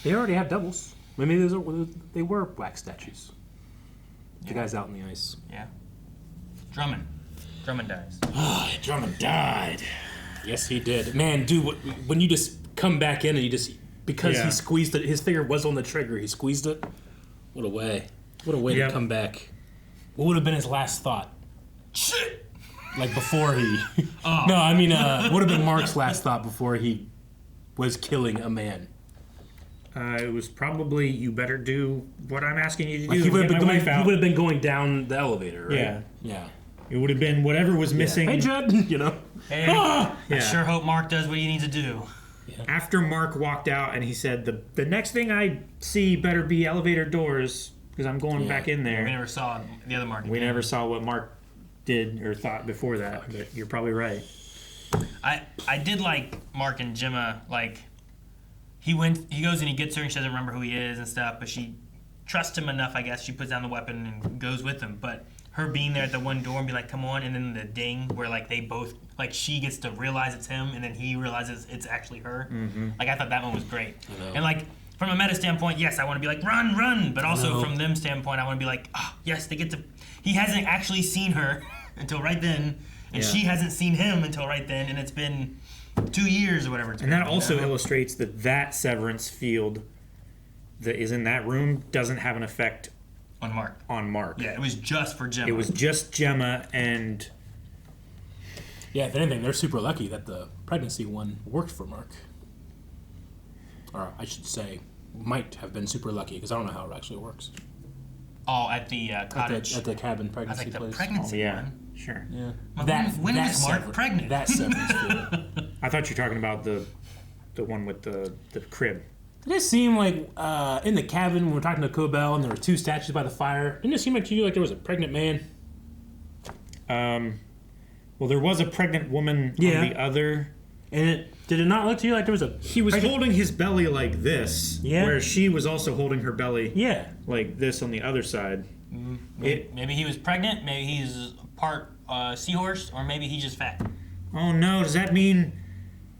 They already have doubles. Maybe they were wax statues. The guys out in the ice. Yeah. Drummond dies. Drummond died. Yes, he did. Man, dude, when you just come back in and you just, because he squeezed it, his finger was on the trigger, he squeezed it. What a way. What a way to come back. What would have been his last thought? Shit! Like before he... Oh. No, I mean, what would have been Mark's last thought before he was killing a man? It was probably, you better do what I'm asking you to do. Like he would Get have been going down the elevator, right? Yeah. Yeah. It would have been whatever was missing. Hey, Judd, you know. Hey, I sure hope Mark does what he needs to do. Yeah. After Mark walked out and he said, the next thing I see better be elevator doors, because I'm going back in there. We never saw the other Mark. We never saw what Mark did or thought before that, but you're probably right. I did like Mark and Gemma, like... He goes and he gets her and she doesn't remember who he is and stuff, but she trusts him enough, I guess. She puts down the weapon and goes with him. But her being there at the one door and be like, come on, and then the ding where like they both, like she gets to realize it's him and then he realizes it's actually her. Mm-hmm. Like I thought that one was great. And like from a meta standpoint, yes, I want to be like, run, but also from them standpoint, I want to be like, oh, yes, they get to, he hasn't actually seen her until right then, and she hasn't seen him until right then, and it's been 2 years or whatever it's been. And that also illustrates that severance field that is in that room doesn't have an effect on Mark. On Mark. Yeah, it was just for Gemma. It was just Gemma, and Yeah, if anything, they're super lucky that the pregnancy one worked for Mark. Or I should say, might have been super lucky, because I don't know how it actually works. Oh, at the cottage. At the cabin I pregnancy think the place. pregnancy Yeah, one. sure. Yeah. Well, when was Mark pregnant? That severance field. I thought you were talking about the one with the crib. Did it seem like in the cabin when we were talking to Cobell and there were 2 statues by the fire? Didn't it seem like to you like there was a pregnant man? Well, there was a pregnant woman on the other. And did it not look to you like there was a... He was holding his belly like this, where she was also holding her belly like this on the other side. Maybe he was pregnant, maybe he's part seahorse, or maybe he's just fat. Oh no, does that mean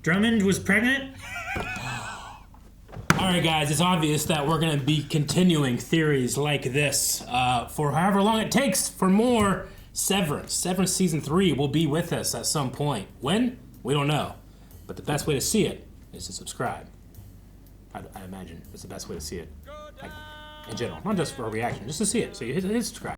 Drummond was pregnant? Alright guys, it's obvious that we're going to be continuing theories like this for however long it takes for more Severance. Severance Season 3 will be with us at some point. When? We don't know. But the best way to see it is to subscribe. I imagine it's the best way to see it. Like, in general. Not just for a reaction, just to see it. So you hit subscribe.